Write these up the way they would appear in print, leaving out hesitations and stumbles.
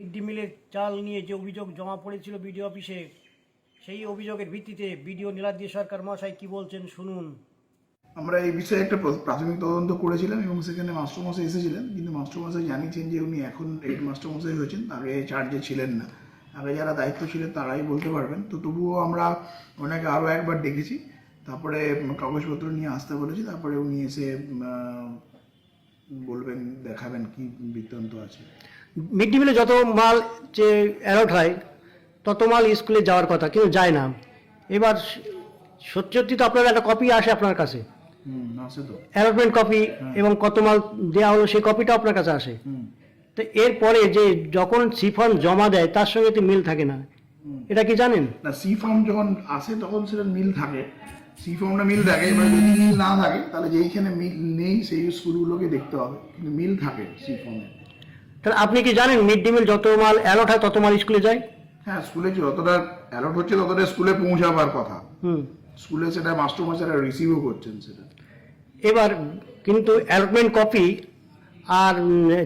Mid day মিলের চাল নিয়ে যে অভিযোগ জমা পড়েছিল বিডিও অফিসে, সেই অভিযোগের ভিত্তিতে বিডিও নীলাদ্রি সরকার মহাশয় কি বলছেন শুনুন। আমরা এই বিষয়ে একটা প্রাথমিক তদন্ত করেছিলাম এবং সেখানে মাস্টারমশাই এসেছিলেন, কিন্তু মাস্টারমশাই জানিয়েছেন যে উনি এখন হেড মাস্টারমশাই হয়েছেন, আগে চার্জে ছিলেন না। আগে যারা দায়িত্ব ছিলেন তারাই বলতে পারবেন। তো তবুও আমরা ওনাকে আরও একবার ডেকেছি, তারপরে কাগজপত্র নিয়ে আসতে বলেছি, তারপরে উনি এসে বলবেন, দেখাবেন কি বৃত্তান্ত আছে। মিড ডে মিলে যত মাল যে অ্যালট হয় তত মাল স্কুলে যাওয়ার কথা, কিন্তু যায় না। এবার সত্যি তো আপনার একটা কপি আসে আপনার কাছে, আসে তো অ্যালটমেন্ট কপি, এবং কত মাল দেওয়া হলো সেই কপিটা আপনার কাছে আসে। তো এরপরে যে যখন সি ফর্ম জমা দেয় তার সঙ্গে তো মিল থাকে না, এটা কি জানেন? না, সি ফর্ম যখন আসে তখন সেটা মিল থাকে, সি ফর্মটা মিল থাকে। এবার যদি মিল না থাকে তাহলে যেইখানে মিল নেই সেই স্কুলগুলোকে দেখতে হবে, কিন্তু মিল থাকে সি ফর্মে। তাহলে আপনি কি জানেন মিড ডে মিল যত মাল অ্যালট হয় তত মাল স্কুলে যায়? হ্যাঁ, স্কুলে যতটা অ্যালট হচ্ছে ততটা স্কুলে পৌঁছাবার কথা। স্কুলে সেটা মাস্টারমশাইরা রিসিভও করছেন সেটা। এবার কিন্তু অ্যালটমেন্ট কপি আর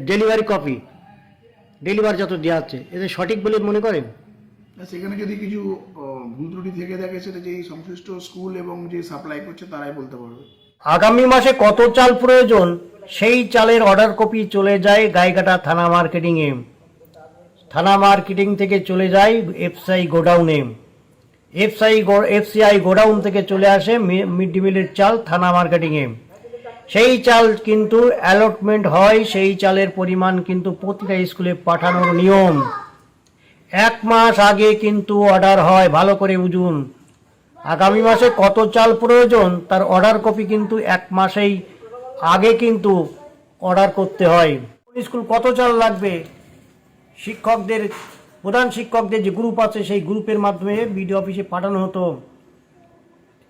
ডেলিভারি কপি, ডেলিভারি যত দেওয়া হচ্ছে এতে সঠিক বলে মনে করেন? সেখানে যদি কিছু ভুল ত্রুটি থেকে থাকে সেটা যে সংশ্লিষ্ট স্কুল এবং যে সাপ্লাই করছে তারাই বলতে পারবে। আগামী মাসে কত চাল প্রয়োজন সেই চালের অর্ডার কপি চলে যায় গাইঘাটা থানা মার্কেটিংয়ে, থানা মার্কেটিং থেকে চলে যায় এফসিআই গোডাউনে, এফসিআই গোডাউন থেকে চলে আসে মিড ডে মিলের চাল থানা মার্কেটিংয়ে। সেই চাল কিন্তু অ্যালটমেন্ট হয়, সেই চালের পরিমাণ কিন্তু প্রতিটা স্কুলে পাঠানোর নিয়ম। 1 মাস আগে কিন্তু অর্ডার হয়, ভালো করে বুঝুন। আগামী মাসে কত চাল প্রয়োজন তার অর্ডার কপি কিন্তু 1 মাসেই আগে কিন্তু অর্ডার করতে হয়। স্কুল কত চাল লাগবে শিক্ষকদের, প্রধান শিক্ষকদের যে গ্রুপ আছে সেই গ্রুপের মাধ্যমে বিডিও অফিসে পাঠানো হতো।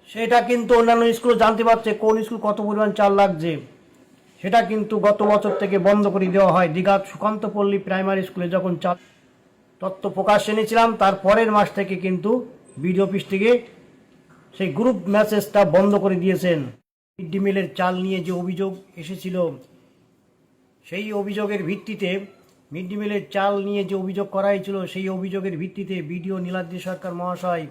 সেটা কিন্তু অন্যান্য স্কুল জানতে পারছে কোন স্কুল কত পরিমাণ চাল লাগছে। সেটা কিন্তু গত বছর থেকে বন্ধ করে দেওয়া হয়। দীঘা সুকান্তপল্লী প্রাইমারি স্কুলে যখন চাল তথ্য প্রকাশ এনেছিলাম তার পরের মাস থেকে কিন্তু বিডিও অফিস থেকে সেই গ্রুপ মেসেজটা বন্ধ করে দিয়েছেন। মিড ডে মিলের চাল নিয়ে যে অভিযোগ এসেছিল সেই অভিযোগের ভিত্তিতে, মিড ডে মিলের চাল নিয়ে যে অভিযোগ করা হয়েছিল সেই অভিযোগের ভিত্তিতে বিডিও নীলাদ্রি সরকার মহাশয়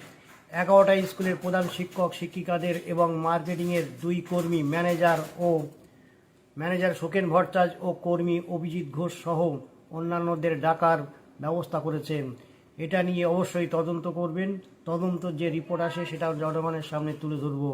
11টা স্কুলের প্রধান শিক্ষক শিক্ষিকাদের এবং মার্কেটিংয়ের 2 কর্মী, ম্যানেজার শোকেন ভট্টাচার্য ও কর্মী অভিজিৎ ঘোষ সহ অন্যান্যদের ডাকার ব্যবস্থা করেছেন। এটা নিয়ে অবশ্যই তদন্ত করবেন। তদন্ত যে রিপোর্ট আসে সেটা জনগণের সামনে তুলে ধরব।